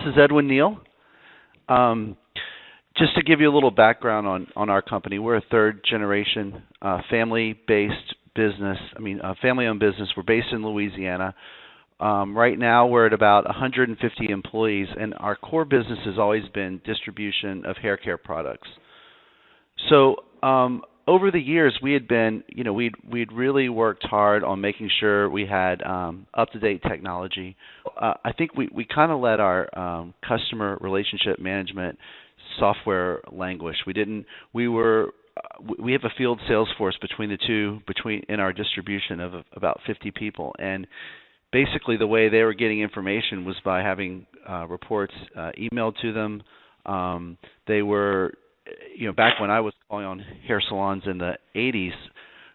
is Edwin Neill. Just to give you a little background on our company, we're a third-generation family-based business. Family-owned business. We're based in Louisiana. Right now, we're at about 150 employees, and our core business has always been distribution of hair care products. So over the years, we had been, we'd really worked hard on making sure we had up-to-date technology. I think we kind of let our customer relationship management software languish. We have a field sales force between the two, in our distribution of about 50 people, and basically the way they were getting information was by having reports emailed to them. They were, back when I was calling on hair salons in the 80s,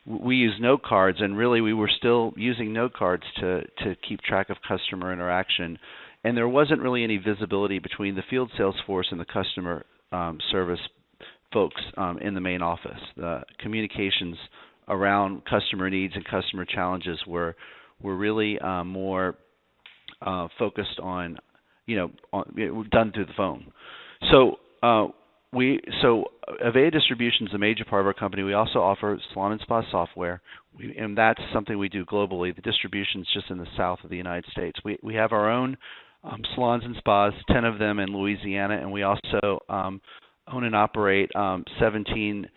we used note cards, and really we were still using note cards to keep track of customer interaction. And there wasn't really any visibility between the field sales force and the customer service folks in the main office. The communications around customer needs and customer challenges were really more focused on, done through the phone. So AVEDA Distribution is a major part of our company. We also offer salon and spa software, and that's something we do globally. The distribution is just in the south of the United States. We have our own salons and spas, 10 of them in Louisiana, and we also own and operate 17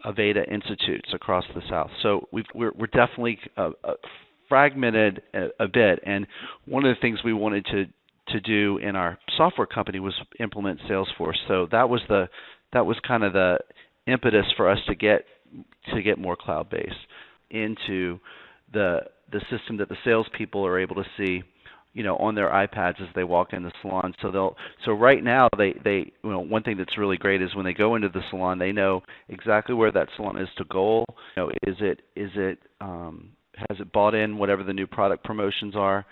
AVEDA institutes across the South. So we're definitely fragmented a bit, and one of the things we wanted to do in our software company was implement Salesforce. So that was kind of the impetus for us to get more cloud-based into the system that the salespeople are able to see, on their iPads as they walk in the salon. So right now, they one thing that's really great is when they go into the salon, they know exactly where that salon is to goal. Has it bought in whatever the new product promotions are?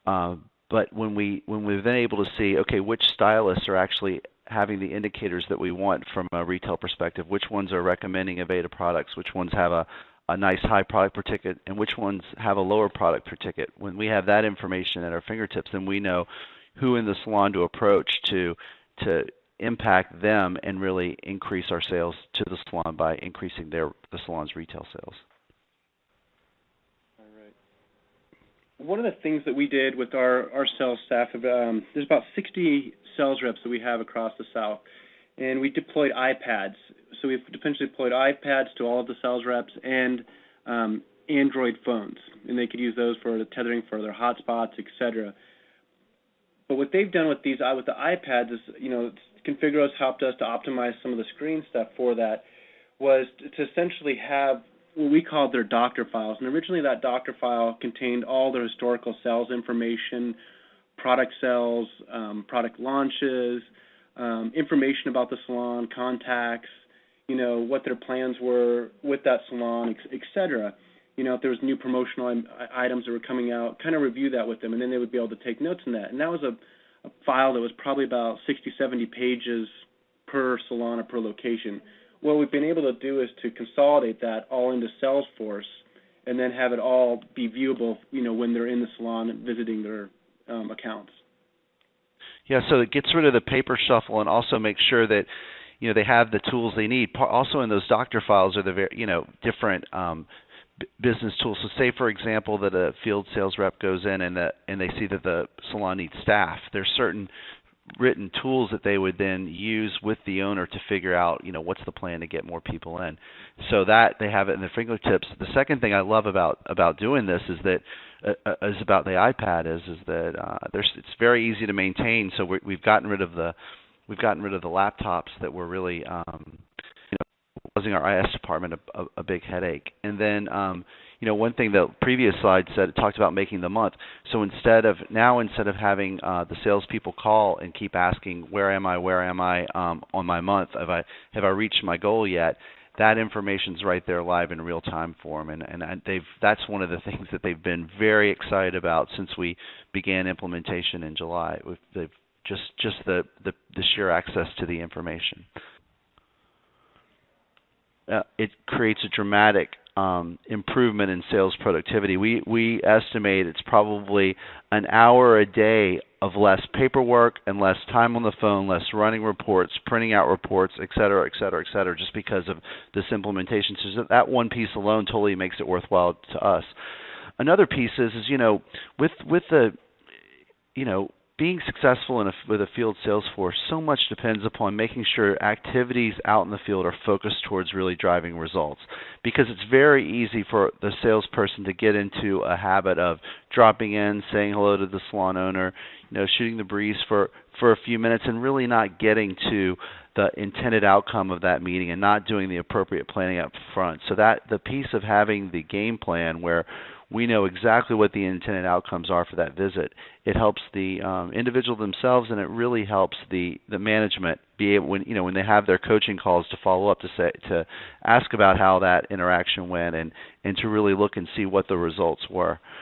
But when we've been able to see, okay, which stylists are actually having the indicators that we want from a retail perspective, which ones are recommending AVEDA products, which ones have a nice high product per ticket, and which ones have a lower product per ticket. When we have that information at our fingertips, then we know who in the salon to approach to impact them and really increase our sales to the salon by increasing the salon's retail sales. All right. One of the things that we did with our sales staff, there's about 60 sales reps that we have across the South, and we deployed iPads. So we've essentially deployed iPads to all of the sales reps and Android phones, and they could use those for the tethering for their hotspots, etc. But what they've done with the iPads is, Configure helped us to optimize some of the screen stuff for that, was to essentially have what we called their doctor files. And originally that doctor file contained all their historical sales information, product sales, product launches, information about the salon, contacts, what their plans were with that salon, etc. If there was new promotional items that were coming out, kind of review that with them, and then they would be able to take notes on that. And that was a file that was probably about 60, 70 pages per salon or per location. What we've been able to do is to consolidate that all into Salesforce and then have it all be viewable, when they're in the salon and visiting their accounts. Yeah, so it gets rid of the paper shuffle and also makes sure that they have the tools they need. Also, in those doctor files are the different business tools. So, say for example that a field sales rep goes in and they see that the salon needs staff. There's certain written tools that they would then use with the owner to figure out what's the plan to get more people in. So that they have it in their fingertips. The second thing I love about doing this is that is about the iPad is that it's very easy to maintain. So we've gotten rid of the laptops that were really causing our IS department a big headache. And then one thing the previous slide said, it talked about making the month. So instead of having the salespeople call and keep asking where am I on my month, have I reached my goal yet? That information's right there live in real time for them, and that's one of the things that they've been very excited about since we began implementation in July. They've just the sheer access to the information. It creates a dramatic improvement in sales productivity. We estimate it's probably an hour a day of less paperwork and less time on the phone, less running reports, printing out reports, et cetera, et cetera, et cetera, just because of this implementation. So that one piece alone totally makes it worthwhile to us. Another piece is with the being successful with a field sales force, so much depends upon making sure activities out in the field are focused towards really driving results. Because it's very easy for the salesperson to get into a habit of dropping in, saying hello to the salon owner, shooting the breeze for a few minutes, and really not getting to the intended outcome of that meeting and not doing the appropriate planning up front. So that the piece of having the game plan where we know exactly what the intended outcomes are for that visit, it helps the individual themselves, and it really helps the management be able, when they have their coaching calls, to follow up, to ask about how that interaction went, and to really look and see what the results were.